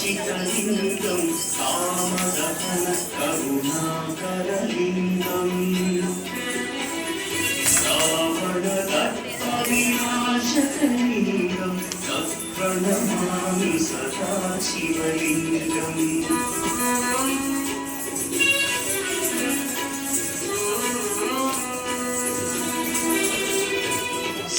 चितलिङ्गं कामदहन करुणाकरलिङ्गम् रावणदत्तविनाशकलिङ्गं तत्प्रणमामि सदा शिवलिङ्गम्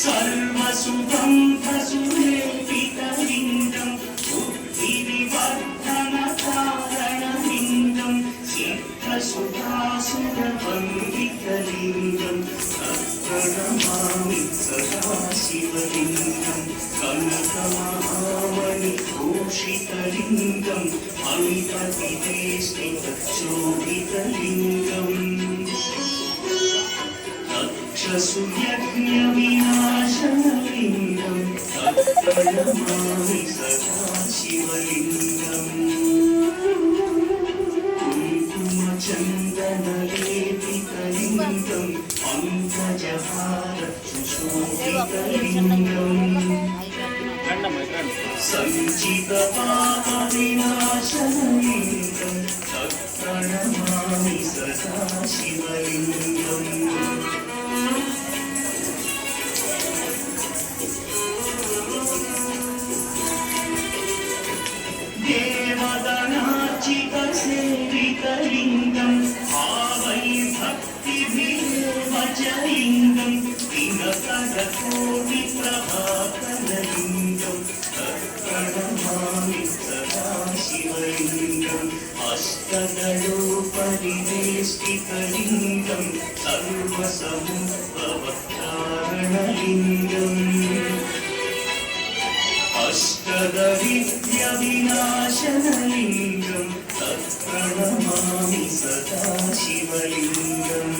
सर्वसुखं प्रसुरेपितलिङ्गं बुद्धिविवर्धनकारणलिङ्गं सिद्धसुखासुरवन्दितलिङ्गं तत्प्रणमामि सदा शिवलिङ्गं कनकमहामणिभूषितलिङ्गं मणिपतिते स्थितशोभितलिङ्गम् तक्षसुयज्ञविनाशनलिङ्गं तत्प्रणमामि सदा शिवलिङ्गम् कुङ्कुमचन्दनलेपितलिङ्गं पङ्कजहारशोभितलिङ्गम् सञ्चितपापविनाशनलिङ्गं तत्प्रणमामि सदा शिवलिङ्गम् देवगणार्चितसेवितलिङ्गं भावैर्भक्तिभिर्वचलिङ्गं दिनकरकोटिप्रभाकरलिङ्गं तत्प्रणमामि सदा शिवलिङ्गम् अष्टदलोपरिवेष्टितलिङ्गं सर्वसमुद्भवकारणलिङ्गम् अष्टदविद्यविनाशनलिङ्गं तत्प्रणमामि सदा शिवलिङ्गम्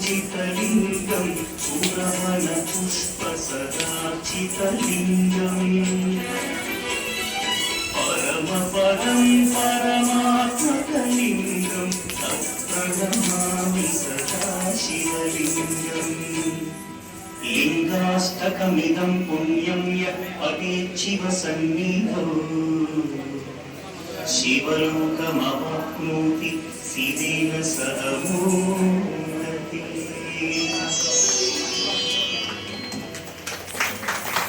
सुरवनपूजितलिङ्गं सुरवनपुष्पसदार्चितलिङ्गम् परमपदं परमात्मकलिङ्गं तत्प्रणमामि सदा शिवलिङ्गम् लिङ्गाष्टकमिदं पुण्यं यत् पठेच्छिवसन्निधौ शिवलोकमवाप्नोति सिद्धि